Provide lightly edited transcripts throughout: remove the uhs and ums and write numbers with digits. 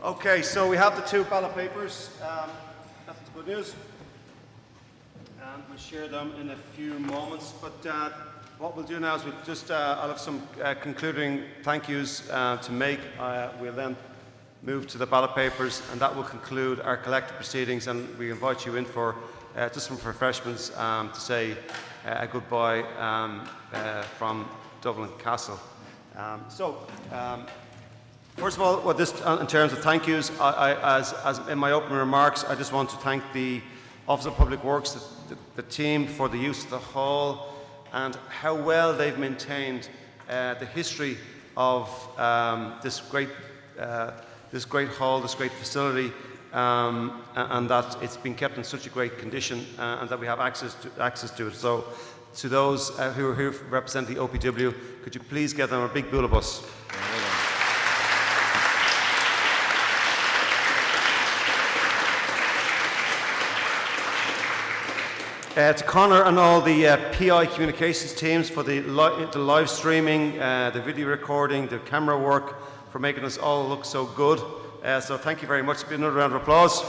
Okay, so we have the two ballot papers. That's the good news. And we'll share them in a few moments. But what we'll do now is we'll just, I'll have some concluding thank yous to make. We'll then move to the ballot papers, and that will conclude our collective proceedings. And we invite you in for just some refreshments to say a goodbye from Dublin Castle. First of all, in terms of thank yous, as in my opening remarks, I just want to thank the Office of Public Works, the team, for the use of the hall and how well they've maintained the history of this great hall, this great facility, and that it's been kept in such a great condition and that we have access to it. So, to those who are here representing the OPW, could you please give them a big bullabus? To Conor and all the PI communications teams for the live streaming, the video recording, the camera work, for making us all look so good. So thank you very much. Another round of applause.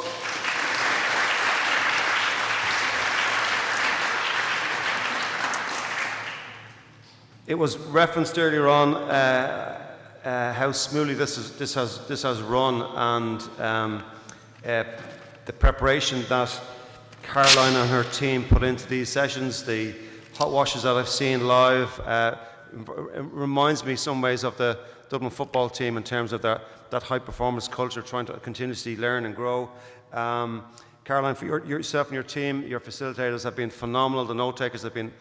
It was referenced earlier on how smoothly this has run, and the preparation that Caroline and her team put into these sessions, the hot washes that I've seen live, it reminds me in some ways of the Dublin football team in terms of that high performance culture, trying to continuously learn and grow. Caroline, for yourself and your team, your facilitators have been phenomenal. The note takers have been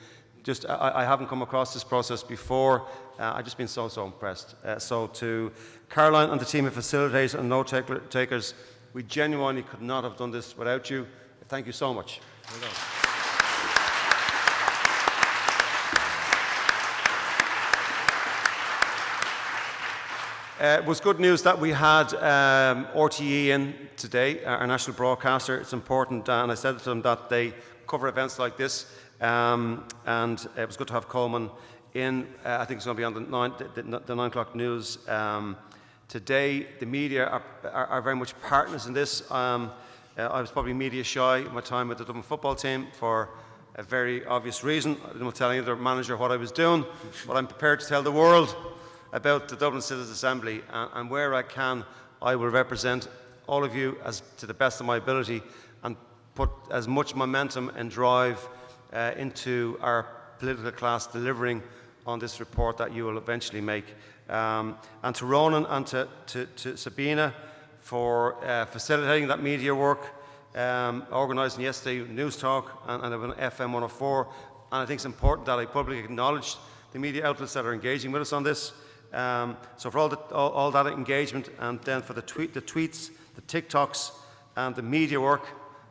just, I haven't come across this process before. I've just been so impressed. So to Caroline and the team of facilitators and note takers, we genuinely could not have done this without you. Thank you so much. Well done. It was good news that we had RTE in today, our national broadcaster. It's important, and I said to them that they cover events like this, and it was good to have Coleman in. I think it's going to be on the 9 o'clock news today. The media are very much partners in this. I was probably media shy in my time with the Dublin football team for a very obvious reason. I didn't tell any other manager what I was doing, but I'm prepared to tell the world about the Dublin Citizens Assembly, and where I can, I will represent all of you as to the best of my ability and put as much momentum and drive into our political class delivering on this report that you will eventually make. And to Ronan and to Sabina, for facilitating that media work, organising yesterday News Talk and FM 104. And I think it's important that I publicly acknowledge the media outlets that are engaging with us on this. So for all that engagement, and then for the tweets, the TikToks, and the media work,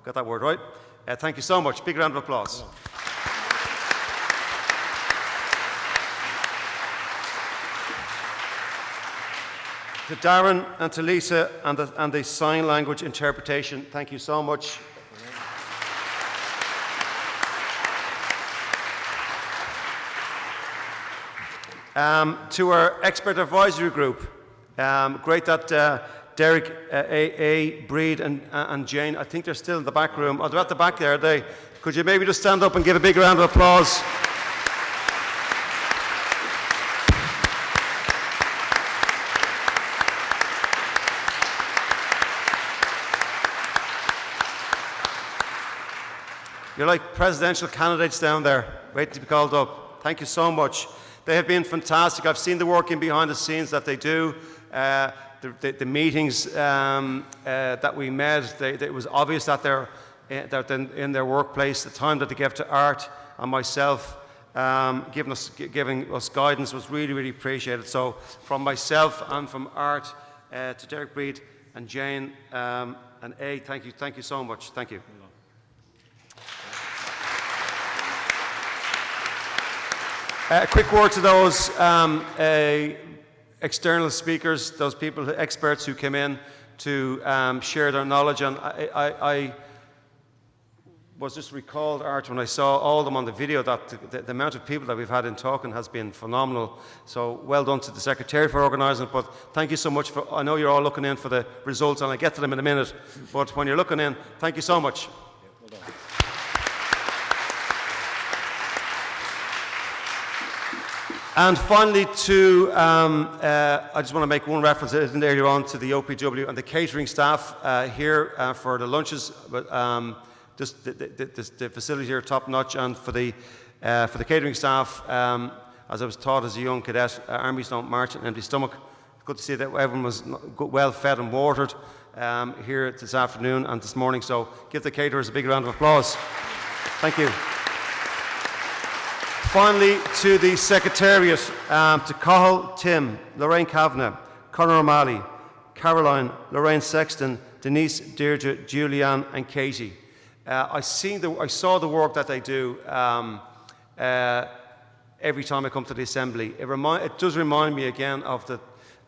got that word right. Thank you so much. Big round of applause. To Darren and to Lisa and the sign language interpretation, thank you so much. To our expert advisory group, great that Derek, Breed and Jane, I think they're still in the back room. Oh, they're at the back there, are they? Could you maybe just stand up and give a big round of applause? You're like presidential candidates down there, waiting to be called up. Thank you so much. They have been fantastic. I've seen the work in behind the scenes that they do. The meetings that we met, it was obvious that they're in their workplace. The time that they gave to Art and myself, giving us guidance was really, really appreciated. So from myself and from Art to Derek Breed and Jane and thank you so much. Thank you. A quick word to those external speakers, those people, experts who came in to share their knowledge. And was just recalled, Art, when I saw all of them on the video, that the amount of people that we've had in talking has been phenomenal. So well done to the Secretary for organising it, but thank you so much for, I know you're all looking in for the results, and I'll get to them in a minute, but when you're looking in, thank you so much. Well done. And finally, I just want to make one reference, I didn't earlier on, to the OPW and the catering staff here for the lunches. But just the facility here top notch, and for the catering staff, as I was taught as a young cadet, armies don't march on an empty stomach. Good to see that everyone was well fed and watered here this afternoon and this morning. So give the caterers a big round of applause. Thank you. Finally, to the Secretariat, to Cathal, Tim, Lorraine Kavanagh, Conor O'Malley, Caroline, Lorraine Sexton, Denise, Deirdre, Julianne and Katie. I saw the work that they do every time I come to the Assembly. It does remind me again of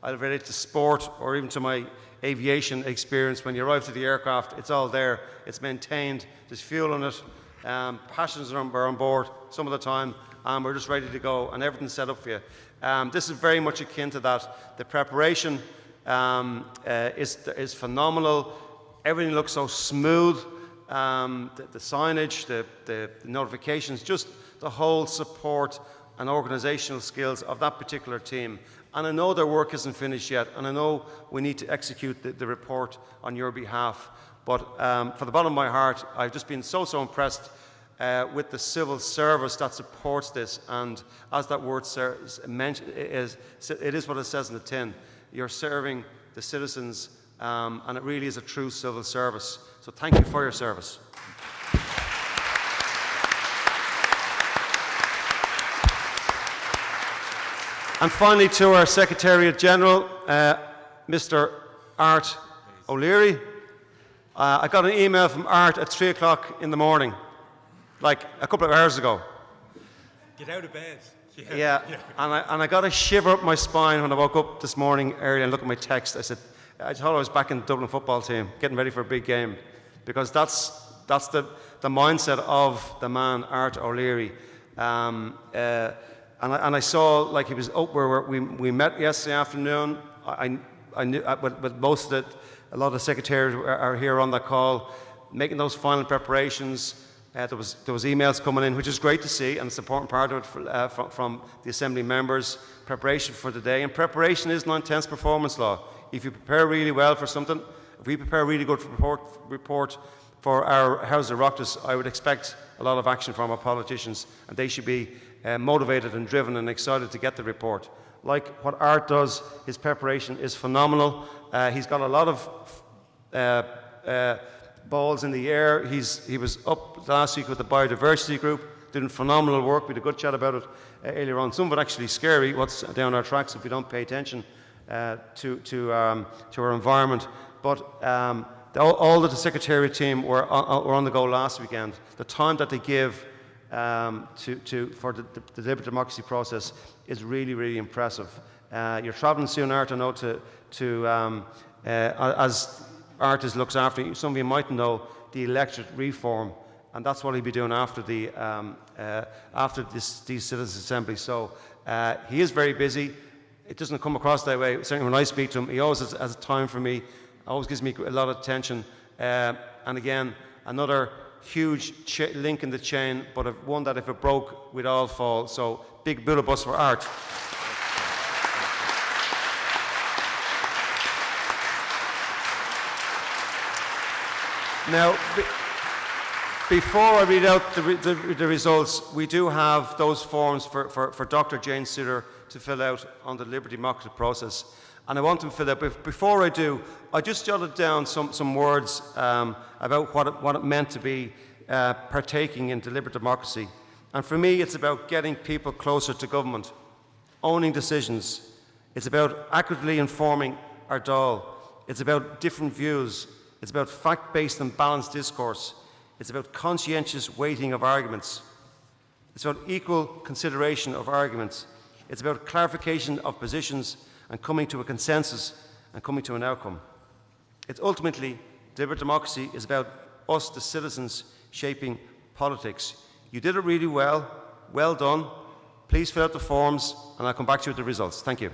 I'll relate to sport or even to my aviation experience. When you arrive to the aircraft, it's all there, it's maintained, there's fuel in it, passengers are on board some of the time, and we're just ready to go, and everything's set up for you. This is very much akin to that. The preparation is phenomenal. Everything looks so smooth. The signage, the notifications, just the whole support and organisational skills of that particular team. And I know their work isn't finished yet, and I know we need to execute the report on your behalf. But for the bottom of my heart, I've just been so impressed with the civil service that supports this, and as that word it is what it says in the tin. You're serving the citizens, and it really is a true civil service. So thank you for your service. And finally, to our Secretariat General, Mr. Art O'Leary. I got an email from Art at 3 o'clock in the morning, like a couple of hours ago. Get out of bed. Yeah. And I got a shiver up my spine when I woke up this morning early and looked at my text. I thought I was back in the Dublin football team, getting ready for a big game, because that's the mindset of the man, Art O'Leary. And I saw, like, he was up where we met yesterday afternoon. I knew, with most of a lot of the secretaries are here on the call, making those final preparations. There was emails coming in, which is great to see, and it's an important part of it from the Assembly members. Preparation for the day, and preparation is 9/10 performance law. If you prepare really well for something, if we prepare a really good report for our House of Oireachtas, I would expect a lot of action from our politicians, and they should be motivated and driven and excited to get the report. Like what Art does, his preparation is phenomenal. He's got a lot of balls in the air. He was up last week with the biodiversity group, doing phenomenal work. We had a good chat about it earlier on. Some of it actually scary, what's down our tracks if we don't pay attention to our environment. But all of the Secretariat team were on the go last weekend. The time that they give for the deliberative democracy process is really, really impressive. You're travelling soon, Art, I know, as Art looks after, some of you might know, the electorate reform, and that's what he'll be doing after these citizens' assemblies. So he is very busy. It doesn't come across that way. Certainly when I speak to him, he always has time for me, always gives me a lot of attention. And again, another huge link in the chain, but one that if it broke, we'd all fall. So big bus for Art. Now, before I read out the results, we do have those forms for Dr. Jane Souter to fill out on the deliberative democracy process, and I want them filled out. But before I do, I just jotted down some words about what it meant to be partaking in deliberative democracy. And for me, it's about getting people closer to government, owning decisions. It's about accurately informing our Dáil. It's about different views. It's about fact-based and balanced discourse. It's about conscientious weighting of arguments. It's about equal consideration of arguments. It's about clarification of positions and coming to a consensus and coming to an outcome. It's ultimately, deliberative democracy is about us, the citizens, shaping politics. You did it really well. Well done. Please fill out the forms, and I'll come back to you with the results. Thank you.